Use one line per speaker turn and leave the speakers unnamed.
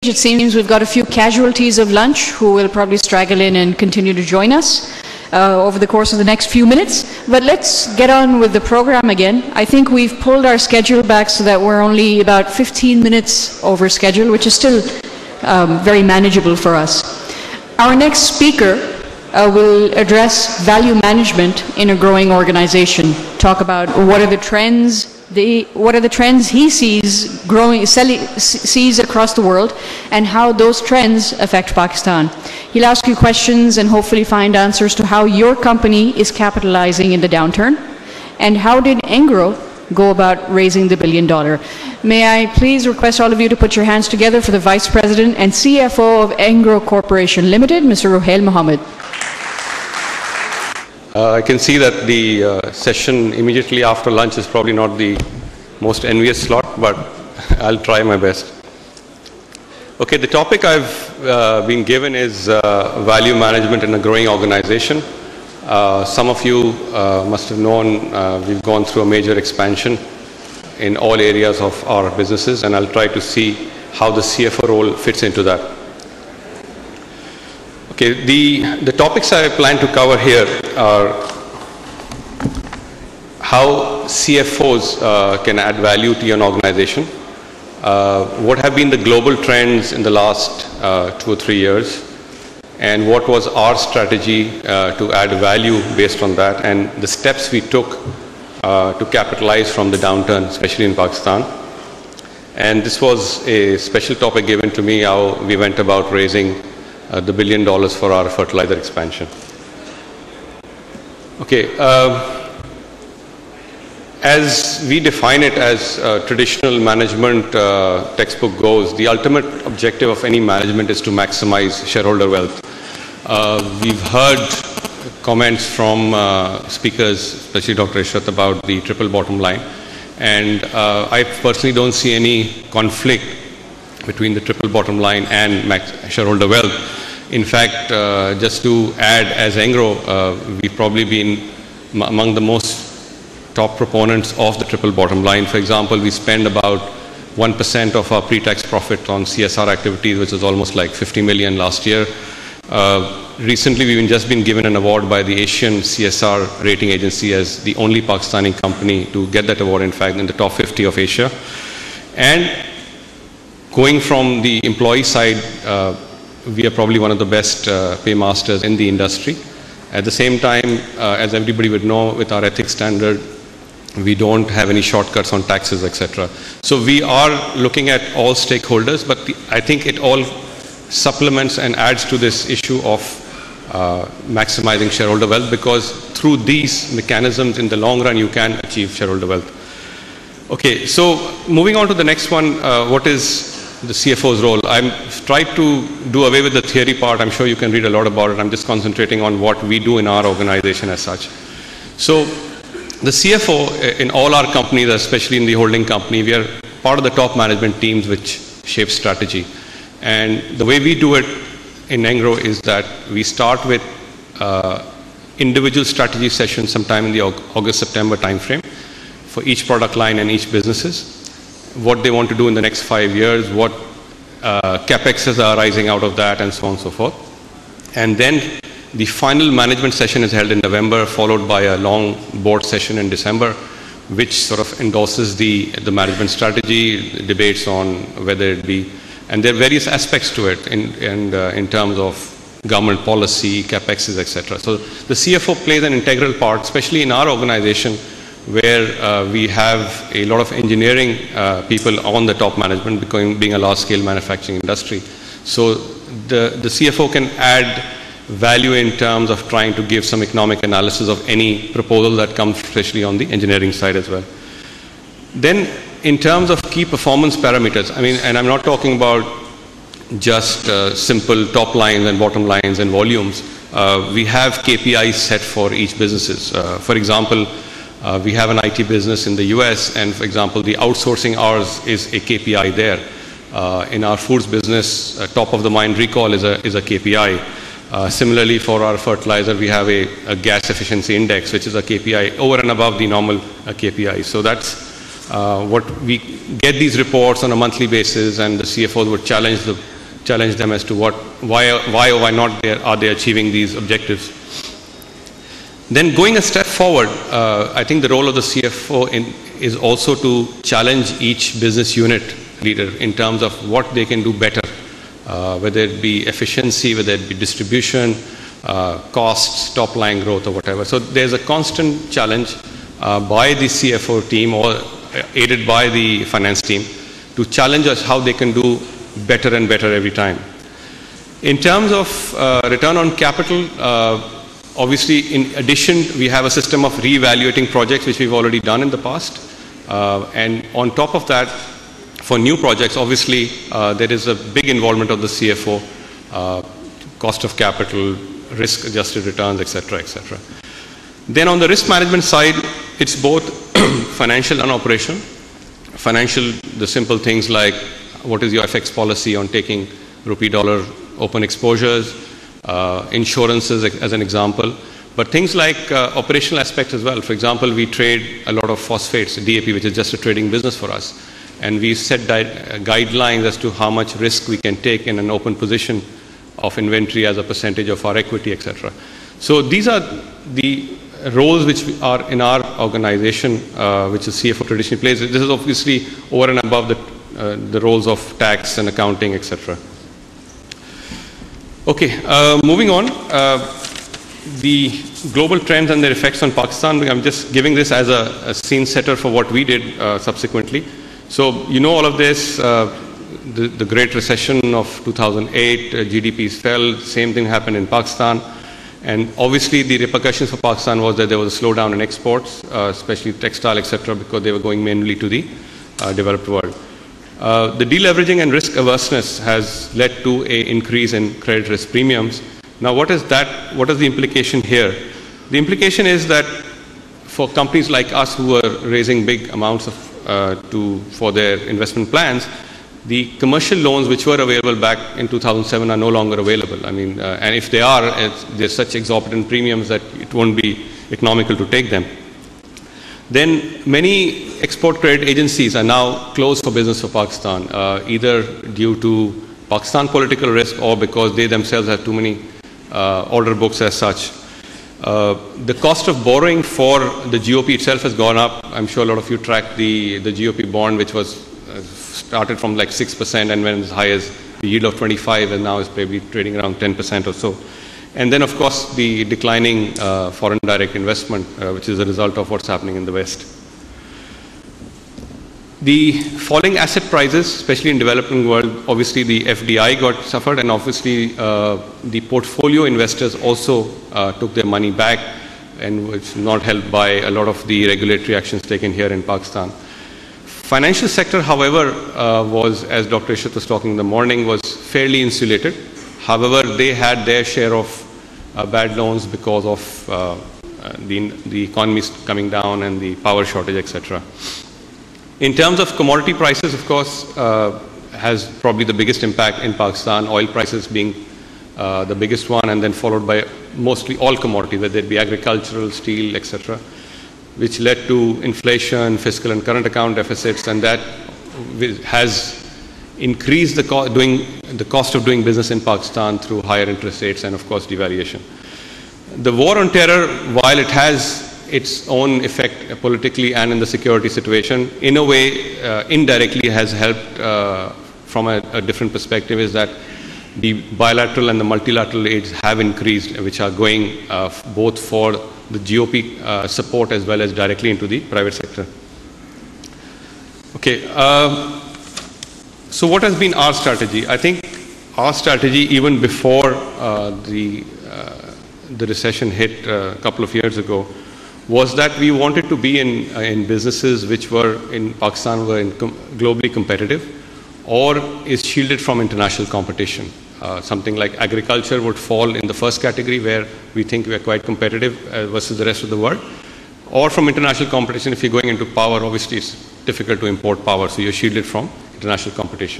It seems we've got a few casualties of lunch who will probably straggle in and continue to join us over the course of the next few minutes. But let's get on with the program again. I think we've pulled our schedule back so that we're only about 15 minutes over schedule, which is still very manageable for us. Our next speaker will address value management in a growing organization, talk about what are the trends he sees across the world, and how those trends affect Pakistan. He'll ask you questions and hopefully find answers to how your company is capitalizing in the downturn, and how did Engro go about raising the $1 billion. May I please request all of you to put your hands together for the Vice President and CFO of Engro Corporation Limited, Mr. Ruhail Mohammed.
I can see that the session immediately after lunch is probably not the most envious slot, but I'll try my best. Okay, the topic I've been given is value management in a growing organization. Some of you must have known we've gone through a major expansion in all areas of our businesses, and I'll try to see how the CFO role fits into that. Okay, the topics I plan to cover here are how CFOs can add value to an organization, what have been the global trends in the last 2 or 3 years, and what was our strategy to add value based on that, and the steps we took to capitalize from the downturn, especially in Pakistan. And this was a special topic given to me, how we went about raising the $1 billion for our fertilizer expansion. Okay, as we define it, as traditional management textbook goes, the ultimate objective of any management is to maximize shareholder wealth. We've heard comments from speakers, especially Dr. Ishrat, about the triple bottom line, and I personally don't see any conflict between the triple bottom line and shareholder wealth. In fact, just to add, as Engro, we've probably been among the most top proponents of the triple bottom line. For example, we spend about 1% of our pre-tax profit on CSR activities, which is almost like 50 million last year. Recently, we've just been given an award by the Asian CSR rating agency as the only Pakistani company to get that award, in fact, in the top 50 of Asia. And going from the employee side, we are probably one of the best paymasters in the industry. At the same time, as everybody would know, with our ethics standard, we don't have any shortcuts on taxes, etc. So we are looking at all stakeholders, but I think it all supplements and adds to this issue of maximizing shareholder wealth, because through these mechanisms, in the long run, you can achieve shareholder wealth. Okay, so moving on to the next one, what is the CFO's role? I'm tried to do away with the theory part. I'm sure you can read a lot about it. I'm just concentrating on what we do in our organization as such. So the CFO in all our companies, especially in the holding company, we are part of the top management teams which shape strategy. And the way we do it in Engro is that we start with individual strategy sessions sometime in the August-September timeframe for each product line and each businesses, what they want to do in the next 5 years, what CapExes are arising out of that, and so on and so forth. And then the final management session is held in November, followed by a long board session in December, which sort of endorses the management strategy, debates on whether it be, and there are various aspects to it in terms of government policy, CapExes, etc. So the CFO plays an integral part, especially in our organization, where we have a lot of engineering people on the top management, being a large-scale manufacturing industry. So the CFO can add value in terms of trying to give some economic analysis of any proposal that comes, especially on the engineering side as well. Then, in terms of key performance parameters, I mean, and I'm not talking about just simple top lines and bottom lines and volumes. We have KPIs set for each businesses. For example, we have an IT business in the US, and for example, the outsourcing hours is a KPI there. In our foods business, top of the mind recall is a KPI. Similarly, for our fertilizer, we have a gas efficiency index, which is a KPI over and above the normal KPI. So that's What we get these reports on a monthly basis, and the CFOs would challenge them as to why or why not are they achieving these objectives. Then going a step forward, I think the role of the CFO is also to challenge each business unit leader in terms of what they can do better, whether it be efficiency, whether it be distribution, costs, top line growth, or whatever. So there's a constant challenge by the CFO team, or aided by the finance team, to challenge us how they can do better and better every time. In terms of return on capital, obviously, in addition, we have a system of re-evaluating projects, which we've already done in the past. And on top of that, for new projects, obviously, there is a big involvement of the CFO, cost of capital, risk-adjusted returns, etc., etc. Then on the risk management side, it's both financial and operational. Financial, the simple things like what is your FX policy on taking rupee-dollar open exposures, insurances as an example, but things like operational aspects as well. For example, we trade a lot of phosphates, DAP, which is just a trading business for us, and we set guidelines as to how much risk we can take in an open position of inventory as a percentage of our equity, etc. So these are the roles which are in our organization, which the CFO traditionally plays. This is obviously over and above the roles of tax and accounting, etc. Okay, moving on. The global trends and their effects on Pakistan. I'm just giving this as a scene setter for what we did subsequently. So you know all of this. The Great Recession of 2008, GDPs fell. Same thing happened in Pakistan. And obviously, the repercussions for Pakistan was that there was a slowdown in exports, especially textile, etc., because they were going mainly to the developed world. The deleveraging and risk averseness has led to an increase in credit risk premiums. Now, what is that? What is the implication here? The implication is that for companies like us who are raising big amounts for their investment plans, the commercial loans which were available back in 2007 are no longer available. I mean, and if they are, there's such exorbitant premiums that it won't be economical to take them. Then many export credit agencies are now closed for business for Pakistan, either due to Pakistan political risk or because they themselves have too many order books as such. The cost of borrowing for the GOP itself has gone up. I'm sure a lot of you tracked the GOP bond, which was started from like 6% and went as high as the yield of 25, and now is probably trading around 10% or so. And then, of course, the declining foreign direct investment, which is a result of what's happening in the West. The falling asset prices, especially in developing world, obviously the FDI got suffered, and obviously the portfolio investors also took their money back, and which is not helped by a lot of the regulatory actions taken here in Pakistan. Financial sector, however, was, as Dr. Ishrat was talking in the morning, was fairly insulated. However, they had their share of bad loans because of the economy coming down and the power shortage, etc. In terms of commodity prices, of course, has probably the biggest impact in Pakistan, oil prices being the biggest one, and then followed by mostly all commodities, whether it be agricultural, steel, etc., which led to inflation, fiscal and current account deficits, and that has increased the cost of doing business in Pakistan through higher interest rates and, of course, devaluation. The war on terror, while it has its own effect politically and in the security situation, in a way, indirectly has helped from a different perspective, is that the bilateral and the multilateral aids have increased, which are going both for the GOP support as well as directly into the private sector. Okay. So what has been our strategy? I think our strategy, even before the recession hit a couple of years ago, was that we wanted to be in businesses which were in Pakistan were globally competitive or is shielded from international competition. Something like agriculture would fall in the first category, where we think we are quite competitive versus the rest of the world. Or from international competition, if you're going into power, obviously it's difficult to import power, so you're shielded from international competition.